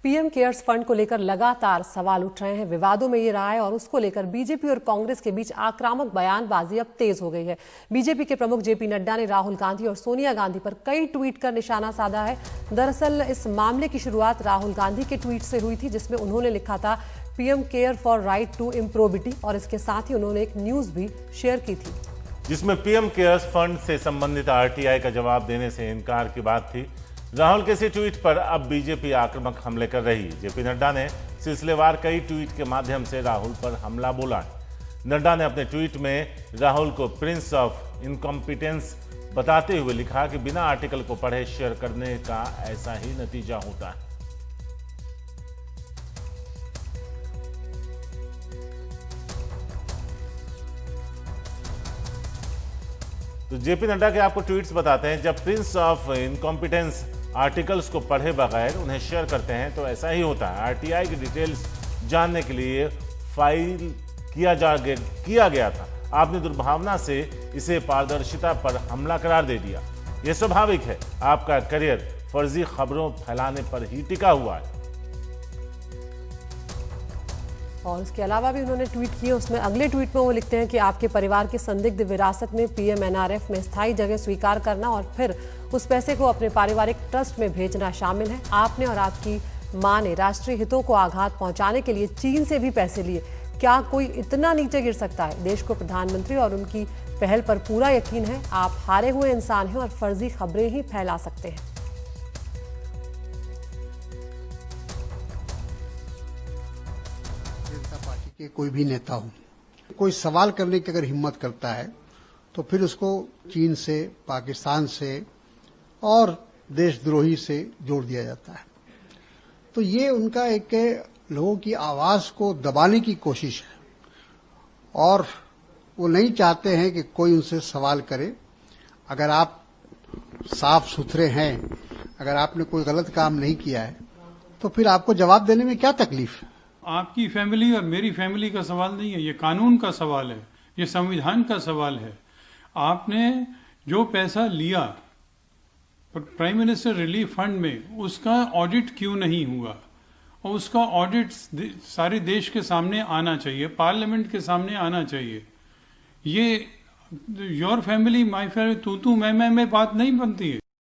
PM cares fund को लेकर लगातार सवाल उठ रहे हैं। विवादों में ये रहा है और उसको लेकर बीजेपी और कांग्रेस के बीच आक्रामक बयानबाजी अब तेज हो गई है। बीजेपी के प्रमुख जेपी नड्डा ने राहुल गांधी और सोनिया गांधी पर कई ट्वीट कर निशाना साधा है। दरअसल इस मामले की शुरुआत राहुल गांधी के ट्वीट से हुई थी, जिसमें उन्होंने लिखा था PM care for right to improbity, और इसके साथ ही उन्होंने एक न्यूज भी शेयर की थी जिसमें पीएम केयर्स फंड से संबंधित आरटीआई का जवाब देने से इनकार की बात थी। राहुल के इसी ट्वीट पर अब बीजेपी आक्रामक हमले कर रही है। जेपी नड्डा ने सिलसिलेवार कई ट्वीट के माध्यम से राहुल पर हमला बोला है। नड्डा ने अपने ट्वीट में राहुल को प्रिंस ऑफ इनकॉम्पिटेंस बताते हुए लिखा कि बिना आर्टिकल को पढ़े शेयर करने का ऐसा ही नतीजा होता है। तो जेपी नड्डा के आपको ट्वीट्स बताते हैं, जब प्रिंस ऑफ इनकॉम्पिटेंस आर्टिकल्स को पढ़े बगैर उन्हें शेयर करते हैं तो ऐसा ही होता है। आरटीआई की डिटेल्स जानने के लिए फाइल किया गया था। आपने दुर्भावना से इसे पारदर्शिता पर हमला करार दे दिया। यह स्वाभाविक है, आपका करियर फर्जी खबरों फैलाने पर ही टिका हुआ है। और उसके अलावा भी उन्होंने ट्वीट किए। उसमें अगले ट्वीट में वो लिखते हैं कि आपके परिवार की संदिग्ध विरासत में पीएमएनआरएफ में स्थायी जगह स्वीकार करना और फिर उस पैसे को अपने पारिवारिक ट्रस्ट में भेजना शामिल है। आपने और आपकी मां ने राष्ट्रीय हितों को आघात पहुंचाने के लिए चीन से भी पैसे लिए। क्या कोई इतना नीचे गिर सकता है? देश को प्रधानमंत्री और उनकी पहल पर पूरा यकीन है। आप हारे हुए इंसान हैं और फर्जी खबरें ही फैला सकते हैं। कि कोई भी नेता हो, कोई सवाल करने की अगर हिम्मत करता है तो फिर उसको चीन से, पाकिस्तान से और देशद्रोही से जोड़ दिया जाता है। तो ये उनका एक लोगों की आवाज को दबाने की कोशिश है और वो नहीं चाहते हैं कि कोई उनसे सवाल करे। अगर आप साफ सुथरे हैं, अगर आपने कोई गलत काम नहीं किया है तो फिर आपको जवाब देने में क्या तकलीफ है? आपकी फैमिली और मेरी फैमिली का सवाल नहीं है, ये कानून का सवाल है, ये संविधान का सवाल है। आपने जो पैसा लिया प्राइम मिनिस्टर रिलीफ फंड में, उसका ऑडिट क्यों नहीं हुआ? और उसका ऑडिट सारे देश के सामने आना चाहिए, पार्लियामेंट के सामने आना चाहिए। ये योर फैमिली माय फैमिली, तू मैं बात नहीं बनती है।